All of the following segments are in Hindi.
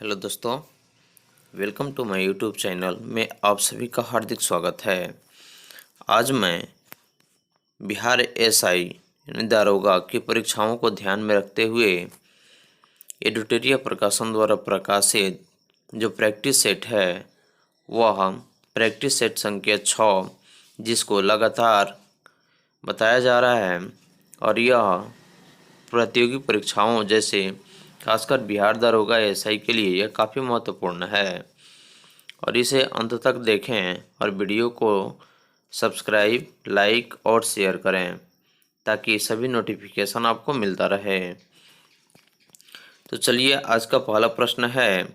हेलो दोस्तों, welcome to my YouTube channel में आप सभी का हार्दिक स्वागत है। आज मैं बिहार एसआई यानी दारोगा की परीक्षाओं को ध्यान में रखते हुए एडिटोरिया प्रकाशन द्वारा प्रकाशित जो प्रैक्टिस सेट है वह प्रैक्टिस सेट संख्या 6 जिसको लगातार बताया जा रहा है और यह प्रतियोगी परीक्षाओं जैसे खासकर बिहार दारोगा एसआई के लिए यह काफ़ी महत्वपूर्ण है और इसे अंत तक देखें और वीडियो को सब्सक्राइब, लाइक और शेयर करें ताकि सभी नोटिफिकेशन आपको मिलता रहे। तो चलिए, आज का पहला प्रश्न है,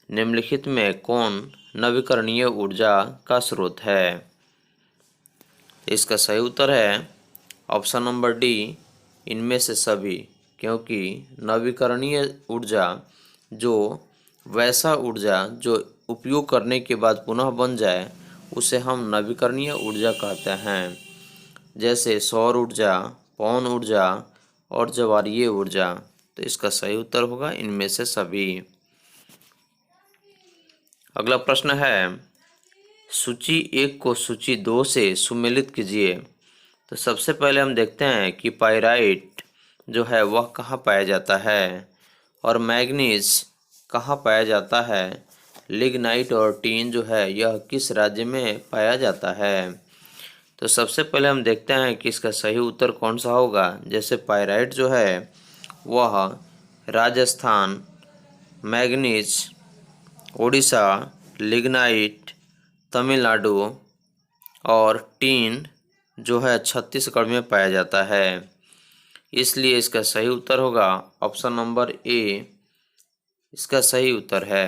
निम्नलिखित में कौन नवीकरणीय ऊर्जा का स्रोत है? इसका सही उत्तर है ऑप्शन नंबर डी, इनमें से सभी, क्योंकि नवीकरणीय ऊर्जा जो वैसा ऊर्जा जो उपयोग करने के बाद पुनः बन जाए उसे हम नवीकरणीय ऊर्जा कहते हैं, जैसे सौर ऊर्जा, पवन ऊर्जा और ज्वारीय ऊर्जा। तो इसका सही उत्तर होगा इनमें से सभी। अगला प्रश्न है, सूची 1 को सूची 2 से सुमेलित कीजिए। तो सबसे पहले हम देखते हैं कि पाइराइट जो है वह कहाँ पाया जाता है और मैग्नीज कहाँ पाया जाता है, लिग्नाइट और टीन जो है यह किस राज्य में पाया जाता है। तो सबसे पहले हम देखते हैं कि इसका सही उत्तर कौन सा होगा। जैसे पाइराइट जो है वह राजस्थान, मैग्नीज उड़ीसा, लिग्नाइट तमिलनाडु और टीन जो है छत्तीसगढ़ में पाया जाता है। इसलिए इसका सही उत्तर होगा ऑप्शन नंबर ए, इसका सही उत्तर है।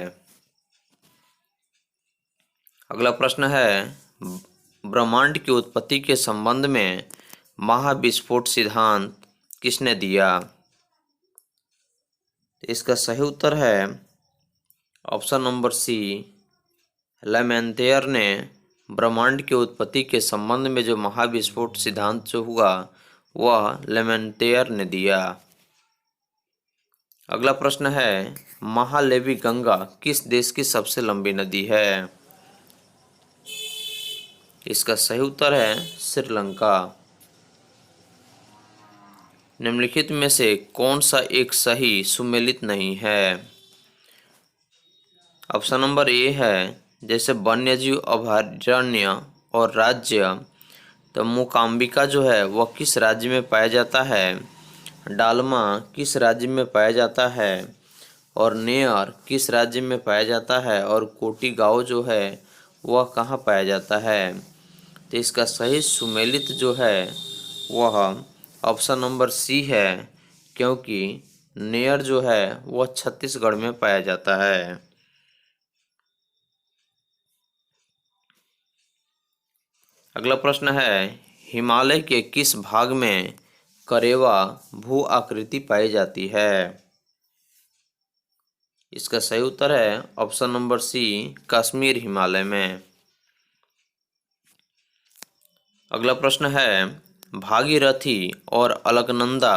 अगला प्रश्न है, ब्रह्मांड की उत्पत्ति के संबंध में महाविस्फोट सिद्धांत किसने दिया? इसका सही उत्तर है ऑप्शन नंबर सी, लेमेंतेयर ने ब्रह्मांड की उत्पत्ति के संबंध में जो महाविस्फोट सिद्धांत जो हुआ वह लेमेंतेयर ने दिया। अगला प्रश्न है, महालेवी गंगा किस देश की सबसे लंबी नदी है? इसका सही उत्तर है श्रीलंका। निम्नलिखित में से कौन सा एक सही सुमेलित नहीं है? ऑप्शन नंबर ए है, जैसे वन्यजीव अभयारण्य और राज्य। तो मूकाम्बिका जो है वह किस राज्य में पाया जाता है, डालमा किस राज्य में पाया जाता है और नेयर किस राज्य में पाया जाता है और कोटी गाँव जो है वह कहाँ पाया जाता है। तो इसका सही सुमेलित जो है वह ऑप्शन नंबर सी है, क्योंकि नेयर जो है वह छत्तीसगढ़ में पाया जाता है। अगला प्रश्न है, हिमालय के किस भाग में करेवा भू आकृति पाई जाती है? इसका सही उत्तर है option number C, Kashmir Himalaya में। अगला प्रश्न है, भागीरथी और अलकनंदा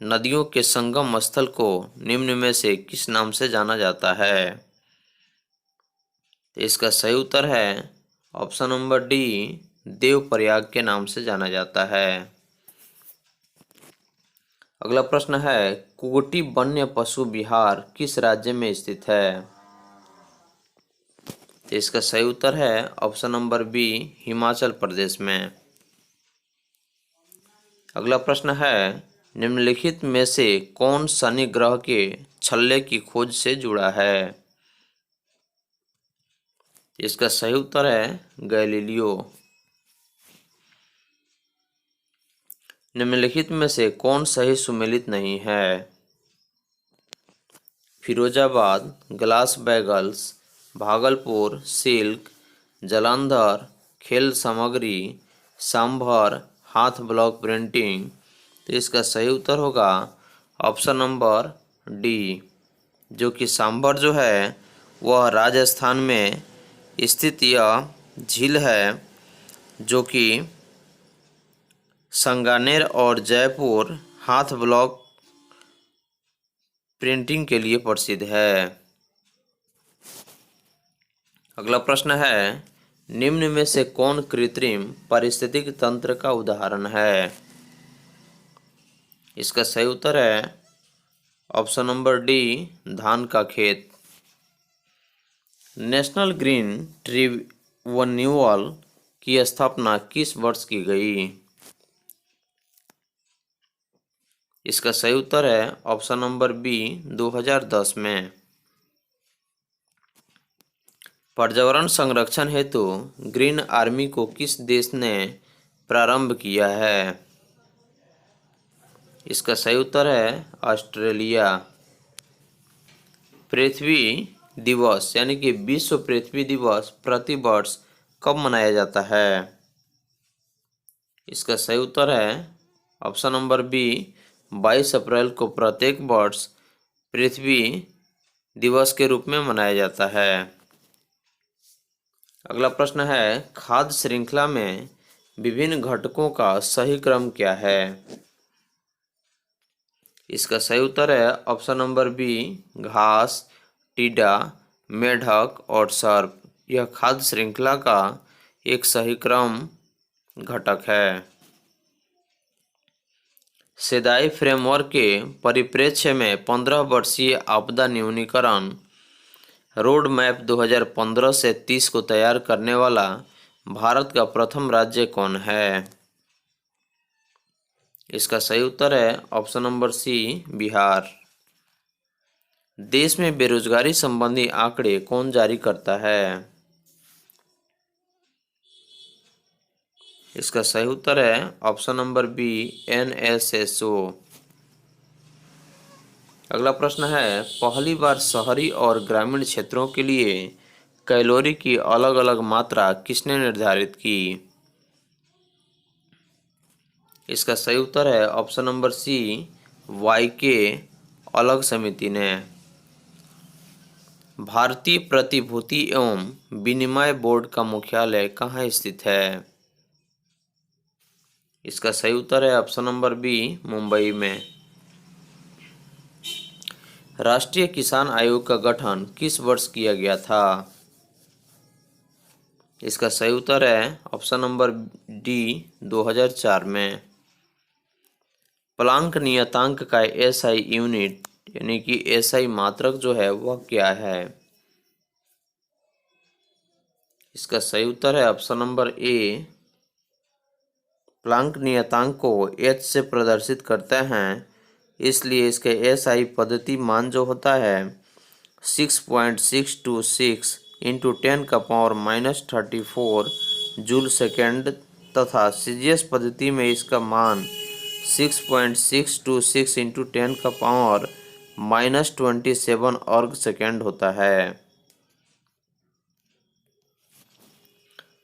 नदियों के संगम स्थल को निम्न में से किस नाम से जाना जाता है? इसका सही उत्तर है ऑप्शन नंबर डी, देवप्रयाग के नाम से जाना जाता है। अगला प्रश्न है, कुगटी वन्य पशु विहार किस राज्य में स्थित है? इसका सही उत्तर है option number B, Himachal Pradesh में। अगला प्रश्न है, निम्नलिखित में से कौन शनि ग्रह के छल्ले की खोज से जुड़ा है? इसका सही उत्तर है गैलीलियो। निम्नलिखित में से कौन सही सुमेलित नहीं है? Firozabad glass bagels, Bhagalpur silk, Jalandhar खेल सामग्री, सांभर हाथ ब्लॉक प्रिंटिंग। तो इसका सही उत्तर होगा ऑप्शन नंबर डी, जो कि सांभर जो है वह राजस्थान में स्थित यह झील है जो कि सांगानेर और जयपुर हाथ ब्लॉक प्रिंटिंग के लिए प्रसिद्ध है। अगला प्रश्न है, निम्न में से कौन कृत्रिम पारिस्थितिक तंत्र का उदाहरण है? इसका सही उत्तर है ऑप्शन नंबर डी, धान का खेत। नेशनल ग्रीन ट्रिब्यूनल की स्थापना किस वर्ष की गई? इसका सही उत्तर है ऑप्शन नंबर बी, 2010 में। पर्यावरण संरक्षण हेतु ग्रीन आर्मी को किस देश ने प्रारंभ किया है? इसका सही उत्तर है ऑस्ट्रेलिया। पृथ्वी दिवस यानी कि विश्व पृथ्वी दिवस प्रति वर्ष कब मनाया जाता है? इसका सही उत्तर है ऑप्शन नंबर बी, 22 अप्रैल को प्रत्येक वर्ष पृथ्वी दिवस के रूप में मनाया जाता है। अगला प्रश्न है, खाद्य श्रृंखला में विभिन्न घटकों का सही क्रम क्या है? इसका सही उत्तर है ऑप्शन नंबर बी, घास, टीडा, मेढक और सर्प। यह खाद्य श्रृंखला का एक सही क्रम घटक है। सेदाई फ्रेमवर्क के परिप्रेक्ष्य में 15 वर्षीय आपदा न्यूनीकरण रोड मैप 2015 से 30 को तैयार करने वाला भारत का प्रथम राज्य कौन है? इसका सही उत्तर है ऑप्शन नंबर सी, बिहार। देश में बेरोजगारी संबंधी आंकड़े कौन जारी करता है? इसका सही उत्तर है ऑप्शन नंबर बी, NSSO। अगला प्रश्न है, पहली बार शहरी और ग्रामीण क्षेत्रों के लिए कैलोरी की अलग अलग मात्रा किसने निर्धारित की? इसका सही उत्तर है ऑप्शन नंबर सी, YK अलग समिति ने। भारतीय प्रतिभूति एवं विनिमय बोर्ड का मुख्यालय कहाँ स्थित है? इसका सही उत्तर है ऑप्शन नंबर बी, मुंबई में। राष्ट्रीय किसान आयोग का गठन किस वर्ष किया गया था? इसका सही उत्तर है ऑप्शन नंबर डी, 2004 में। प्लांक नियतांक का SI यूनिट यानी कि SI मात्रक जो है वह क्या है? इसका सही उत्तर है ऑप्शन नंबर ए, प्लांक नियतांक को H से प्रदर्शित करते हैं, इसलिए इसके SI पद्धति मान जो होता है 6.626 इंटू 10⁻⁻34 जूल सेकेंड तथा CGS पद्धति में इसका मान 6.626 इंटू 10⁻⁻27 अर्ग सेकेंड होता है।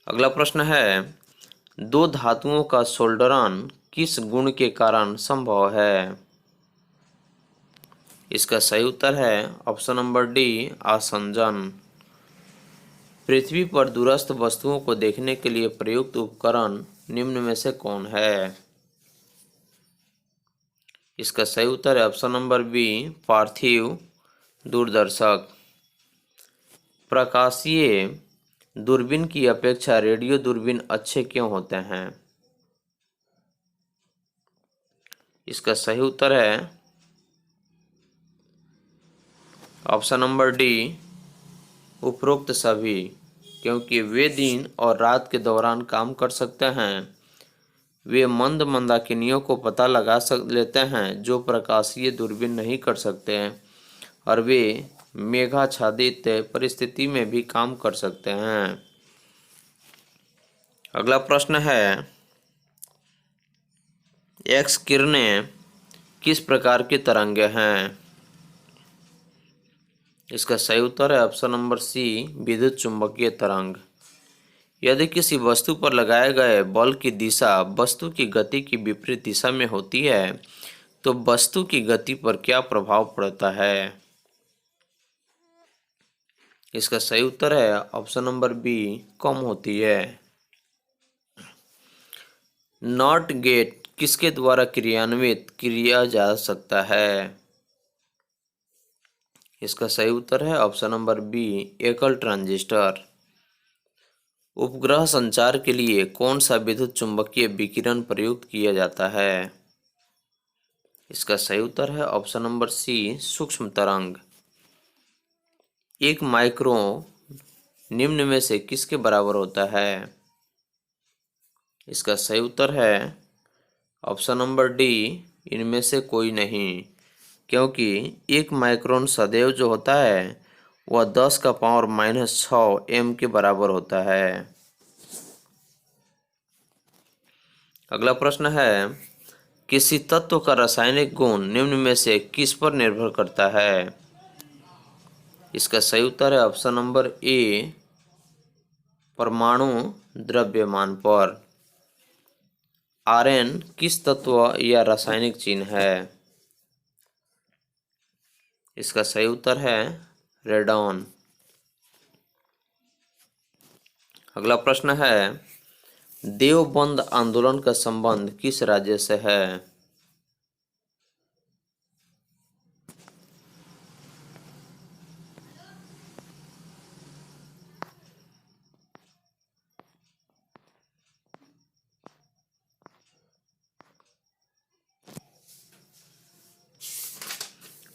अगला प्रश्न है, दो धातुओं का सोल्डरन किस गुण के कारण संभव है? इसका सही उत्तर है ऑप्शन नंबर डी, आसंजन। पृथ्वी पर दूरस्थ वस्तुओं को देखने के लिए प्रयुक्त उपकरण निम्न में से कौन है? इसका सही उत्तर है ऑप्शन नंबर बी, पार्थिव दूरदर्शक। प्रकाशीय दूरबीन की अपेक्षा रेडियो दूरबीन अच्छे क्यों होते हैं? इसका सही उत्तर है ऑप्शन नंबर डी, उपरोक्त सभी, क्योंकि वे दिन और रात के दौरान काम कर सकते हैं। वे मंद मंदाकिनियों को पता लगा लेते हैं जो प्रकाशीय दूरबीन नहीं कर सकते हैं, और वे मेघाच्छादित परिस्थिति में भी काम कर सकते हैं। अगला प्रश्न है, एक्स किरणें किस प्रकार की तरंगे हैं? इसका सही उत्तर है ऑप्शन नंबर सी, विद्युत चुंबकीय तरंग। यदि किसी वस्तु पर लगाए गए बल की दिशा वस्तु की गति की विपरीत दिशा में होती है तो वस्तु की गति पर क्या प्रभाव पड़ता है? इसका सही उत्तर है ऑप्शन नंबर बी, कम होती है। नॉट गेट किसके द्वारा क्रियान्वित किया जा सकता है? इसका सही उत्तर है ऑप्शन नंबर बी, एकल ट्रांजिस्टर। उपग्रह संचार के लिए कौन सा विद्युत चुम्बकीय विकिरण प्रयुक्त किया जाता है? इसका सही उत्तर है ऑप्शन नंबर सी, सूक्ष्म तरंग। एक माइक्रोन निम्न में से किसके बराबर होता है? इसका सही उत्तर है ऑप्शन नंबर डी, इनमें से कोई नहीं, क्योंकि एक माइक्रोन सदैव जो होता है वह 10 का पावर -6 एम के बराबर होता है। अगला प्रश्न है, किसी तत्व का रासायनिक गुण निम्न में से किस पर निर्भर करता है? इसका सही उत्तर है ऑप्शन नंबर ए, परमाणु द्रव्यमान पर। Rn किस तत्व या रासायनिक चिन्ह है? इसका सही उत्तर है रेडॉन। अगला प्रश्न है, देवबंद आंदोलन का संबंध किस राज्य से है?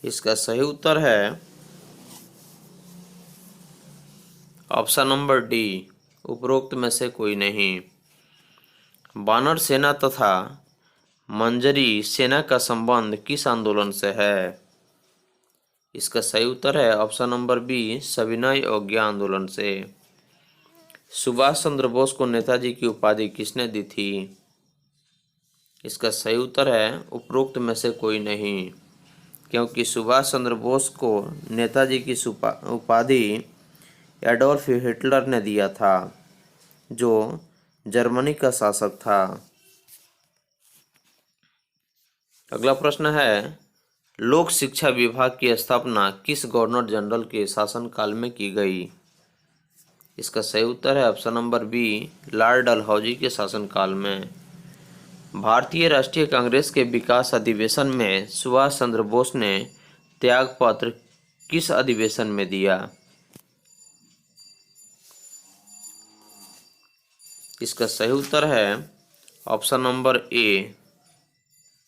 इसका सही उत्तर है ऑप्शन नंबर डी, उपरोक्त में से कोई नहीं। वानर सेना तथा मंजरी सेना का संबंध किस आंदोलन से है? इसका सही उत्तर है ऑप्शन नंबर बी, सविनय अवज्ञा आंदोलन से। सुभाष चंद्र बोस को नेताजी की उपाधि किसने दी थी? इसका सही उत्तर है उपरोक्त में से कोई नहीं, क्योंकि सुभाष चंद्र बोस को नेताजी की उपाधि एडोल्फ हिटलर ने दिया था, जो जर्मनी का शासक था। अगला प्रश्न है, लोक शिक्षा विभाग की स्थापना किस गवर्नर जनरल के शासनकाल में की गई? इसका सही उत्तर है option number B, Lord Dalhousie के शासनकाल में। भारतीय राष्ट्रीय कांग्रेस के विकास अधिवेशन में सुभाष चंद्र बोस ने त्यागपत्र किस अधिवेशन में दिया? इसका सही उत्तर है ऑप्शन नंबर ए,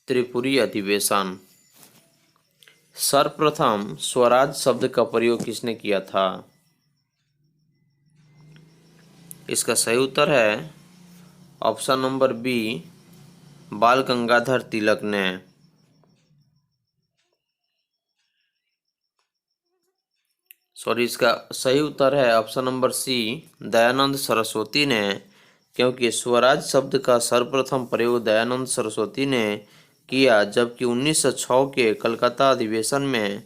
त्रिपुरी अधिवेशन। सर्वप्रथम स्वराज शब्द का प्रयोग किसने किया था? इसका सही उत्तर है ऑप्शन नंबर बी, बाल गंगाधर तिलक ने। इसका सही उत्तर है option number C, Dayanand Saraswati ने, क्योंकि स्वराज शब्द का सर्वप्रथम प्रयोग दयानंद सरस्वती ने किया, जबकि 1906 के कलकत्ता अधिवेशन में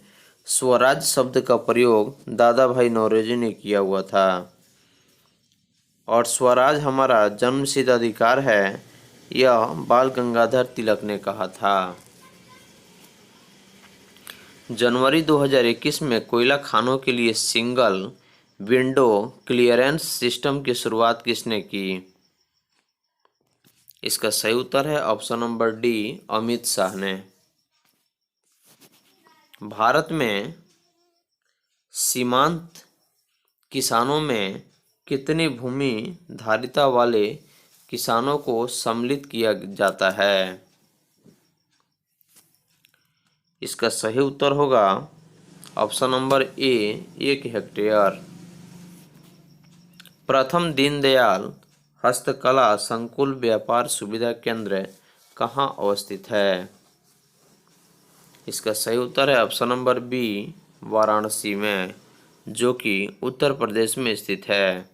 स्वराज शब्द का प्रयोग दादा भाई नौरोजी ने किया हुआ था। और स्वराज हमारा जन्मसिद्ध अधिकार है, यह बाल गंगाधर तिलक ने कहा था। जनवरी 2021 में कोयला खानों के लिए सिंगल विंडो क्लियरेंस सिस्टम की शुरुआत किसने की? इसका सही उत्तर है option number D, Amit Shah ने। भारत में सीमांत किसानों में कितनी भूमि धारिता वाले किसानों को सम्मिलित किया जाता है? इसका सही उत्तर होगा ऑप्शन नंबर ए, 1 हेक्टेयर। प्रथम दीनदयाल हस्तकला संकुल व्यापार सुविधा केंद्र कहाँ अवस्थित है? इसका सही उत्तर है ऑप्शन नंबर बी, वाराणसी में, जो कि उत्तर प्रदेश में स्थित है।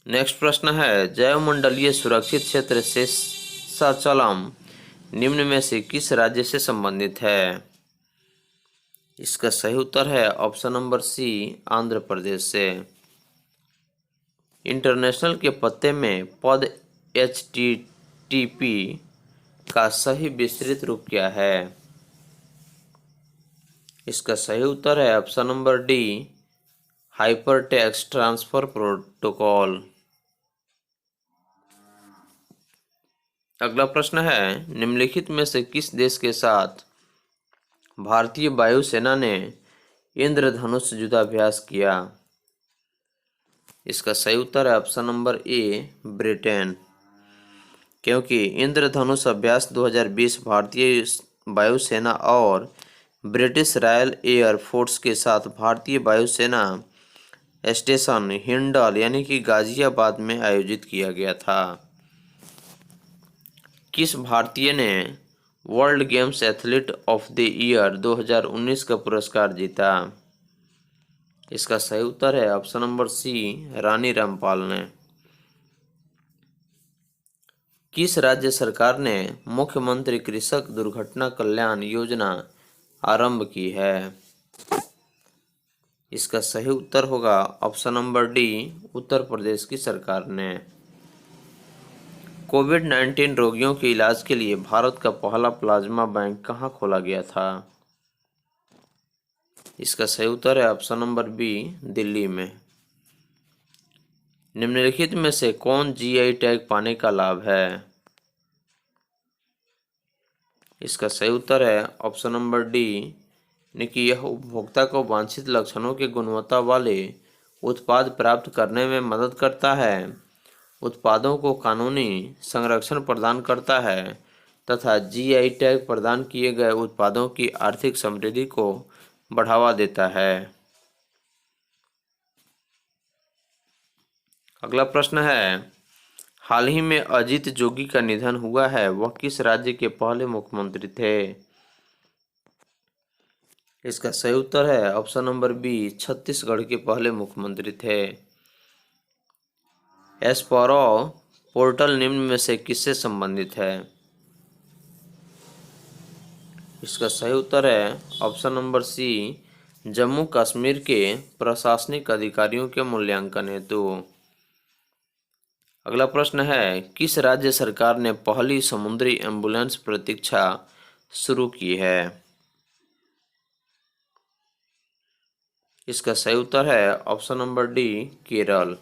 नेक्स्ट प्रश्न है, जैवमंडलीय सुरक्षित क्षेत्र शेषाचलम निम्न में से किस राज्य से संबंधित है? इसका सही उत्तर है ऑप्शन नंबर सी, आंध्र प्रदेश से। इंटरनेशनल के पत्ते में पद HTTP का सही विस्तृत रूप क्या है? इसका सही उत्तर है option number D, hypertext transfer protocol. अगला प्रश्न है, निम्नलिखित में से किस देश के साथ भारतीय वायुसेना ने इंद्रधनुष युद्धाभ्यास किया? इसका सही उत्तर है ऑप्शन नंबर ए ब्रिटेन, क्योंकि इंद्रधनुष अभ्यास 2020 भारतीय वायुसेना और ब्रिटिश रॉयल एयर फोर्स के साथ भारतीय वायुसेना स्टेशन हिंडल यानी कि गाजियाबाद में आयोजित किया गया था। किस भारतीय ने world games athlete of the year 2019 का पुरस्कार जीता? इसका सही उत्तर है ऑप्शन नंबर सी रानी रामपाल ने। किस राज्य सरकार ने मुख्यमंत्री कृषक दुर्घटना कल्याण योजना आरंभ की है? इसका सही उत्तर होगा option number D Uttar Pradesh की सरकार ने। कोविड-19 रोगियों के इलाज के लिए भारत का पहला प्लाज्मा बैंक कहाँ खोला गया था? इसका सही उत्तर है ऑप्शन नंबर बी दिल्ली में। निम्नलिखित में से कौन जीआई टैग पाने का लाभ है? इसका सही उत्तर है ऑप्शन नंबर डी यानी कि यह उपभोक्ता को वांछित लक्षणों की गुणवत्ता वाले उत्पाद प्राप्त करने में मदद करता है, उत्पादों को कानूनी संरक्षण प्रदान करता है तथा जीआई टैग प्रदान किए गए उत्पादों की आर्थिक समृद्धि को बढ़ावा देता है। अगला प्रश्न है, हाल ही में अजित जोगी का निधन हुआ है, वह किस राज्य के पहले मुख्यमंत्री थे? इसका सही उत्तर है ऑप्शन नंबर बी छत्तीसगढ़ के पहले मुख्यमंत्री थे। एस्पेरो पोर्टल निम्न में से किससे संबंधित है? इसका सही उत्तर है option number C Jammu Kashmir के प्रशासनिक अधिकारियों के मूल्यांकन हेतु। अगला प्रश्न है, किस राज्य सरकार ने पहली समुद्री एम्बुलेंस प्रतीक्षा शुरू की है? इसका सही उत्तर है ऑप्शन नंबर डी केरल।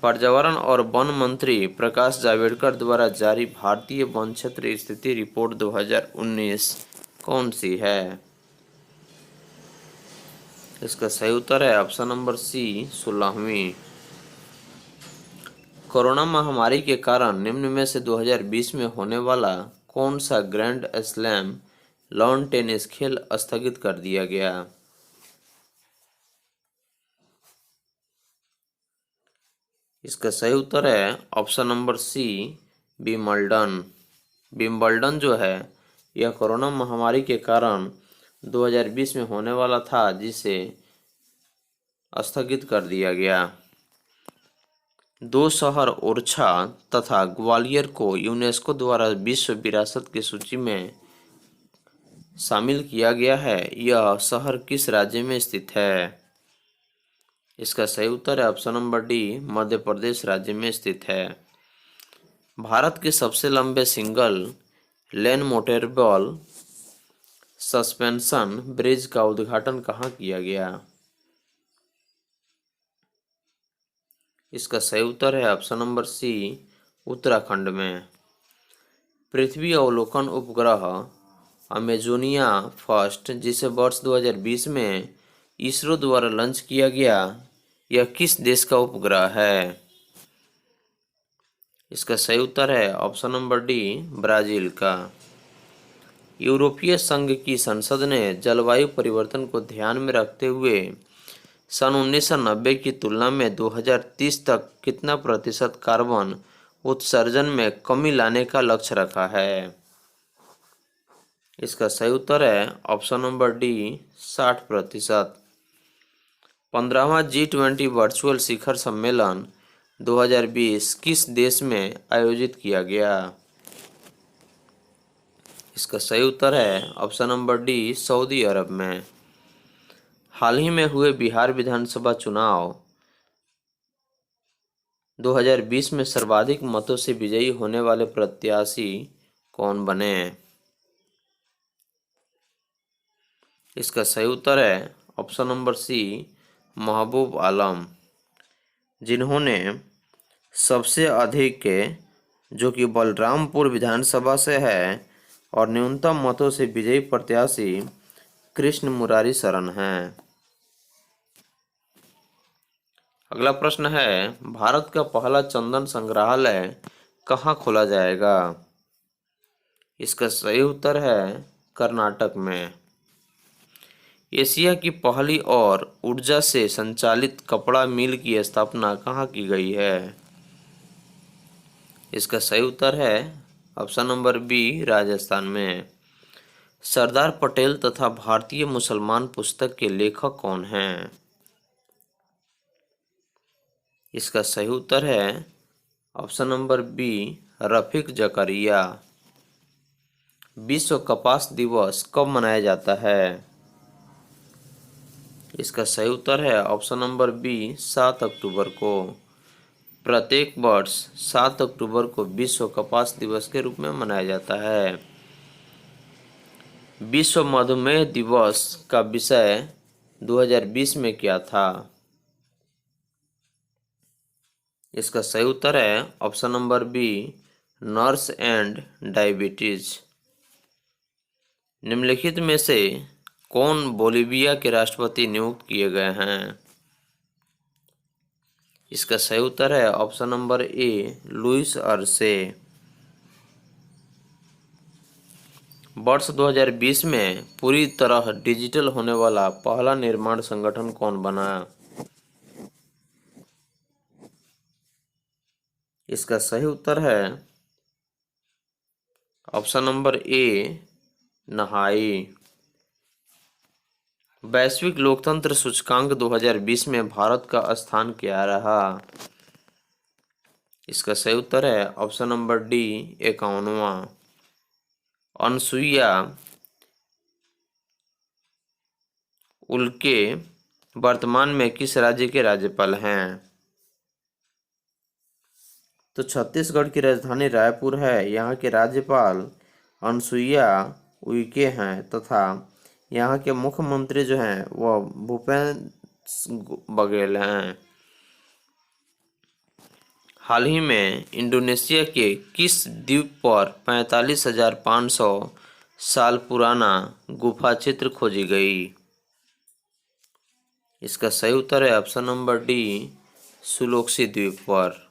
पर्यावरण और वन मंत्री प्रकाश जावड़ेकर द्वारा जारी भारतीय वन क्षेत्र स्थिति रिपोर्ट 2019 कौन सी है? इसका सही उत्तर है ऑप्शन नंबर सी 16वीं। कोरोना महामारी के कारण निम्न में से 2020 में होने वाला कौन सा ग्रैंड स्लैम लॉन टेनिस खेल स्थगित कर दिया गया? इसका सही उत्तर है option number C Wimbledon. Wimbledon जो है यह कोरोना महामारी के कारण 2020 में होने वाला था, जिसे स्थगित कर दिया गया। दो शहर ओरछा तथा ग्वालियर को यूनेस्को द्वारा विश्व विरासत की सूची में शामिल किया गया है, यह शहर किस राज्य में स्थित है? इसका सही उत्तर है option number D Madhya Pradesh राज्य में स्थित है। भारत के सबसे लंबे single lane motorable suspension bridge का उद्घाटन कहाँ किया गया? इसका सही उत्तर है ऑप्शन नंबर सी उत्तराखंड में। पृथ्वी अवलोकन उपग्रह अमेजोनिया फर्स्ट, जिसे वर्ष 2020 में इसरो द्वारा लॉन्च किया गया, यह किस देश का उपग्रह है? इसका सही उत्तर है ऑप्शन नंबर डी ब्राजील का। यूरोपीय संघ की संसद ने जलवायु परिवर्तन को ध्यान में रखते हुए सन 1990 की तुलना में 2030 तक कितना प्रतिशत कार्बन उत्सर्जन में कमी लाने का लक्ष्य रखा है? इसका सही उत्तर है ऑप्शन नंबर डी 60%। 15वां G20 वर्चुअल शिखर सम्मेलन 2020 किस देश में आयोजित किया गया? इसका सही उत्तर है ऑप्शन नंबर डी सऊदी अरब में। हाल ही में हुए बिहार विधानसभा चुनाव 2020 में सर्वाधिक मतों से विजयी होने वाले प्रत्याशी कौन बने? इसका सही उत्तर है ऑप्शन नंबर सी महबूब आलम, जिन्होंने सबसे अधिक के जो कि बलरामपुर विधानसभा से है और न्यूनतम मतों से विजयी प्रत्याशी कृष्ण मुरारी शरण हैं। अगला प्रश्न है, भारत का पहला चंदन संग्रहालय कहाँ खोला जाएगा? इसका सही उत्तर है कर्नाटक में। एशिया की पहली और ऊर्जा से संचालित कपड़ा मिल की स्थापना कहाँ की गई है? इसका सही उत्तर है ऑप्शन नंबर बी, राजस्थान में। सरदार पटेल तथा भारतीय मुसलमान पुस्तक के लेखक कौन हैं? इसका सही उत्तर है ऑप्शन नंबर बी, रफीक जकरिया। विश्व कपास दिवस कब मनाया जाता है? इसका सही उत्तर है ऑप्शन नंबर बी, 7 अक्टूबर को। प्रत्येक वर्ष 7 अक्टूबर को विश्व कपास दिवस के रूप में मनाया जाता है। विश्व मधुमेह दिवस का विषय 2020 में क्या था? इसका सही उत्तर है option number B, nurse and diabetes. निम्नलिखित में से कौन बोलीविया के राष्ट्रपति नियुक्त किए गए हैं? इसका सही उत्तर है ऑप्शन नंबर ए, लुइस अर्से। वर्ष 2020 में पूरी तरह डिजिटल होने वाला पहला निर्माण संगठन कौन बना? इसका सही उत्तर है ऑप्शन नंबर ए, नहाई। वैश्विक लोकतंत्र सूचकांक 2020 में भारत का स्थान क्या रहा? इसका सही उत्तर है ऑप्शन नंबर डी, 51वां। अनसुईया उल्के वर्तमान में किस राज्य के राज्यपाल हैं? तो छत्तीसगढ़ की राजधानी रायपुर है। यहाँ के राज्यपाल अनसुईया उइके हैं तथा यहाँ के मुख्यमंत्री जो हैं वह भूपेश बघेल हैं। हाल ही में इंडोनेशिया के किस द्वीप पर 45,500 साल पुराना गुफा चित्र खोजी गई? इसका सही उत्तर है ऑप्शन नंबर डी, सुलोक्सी द्वीप पर।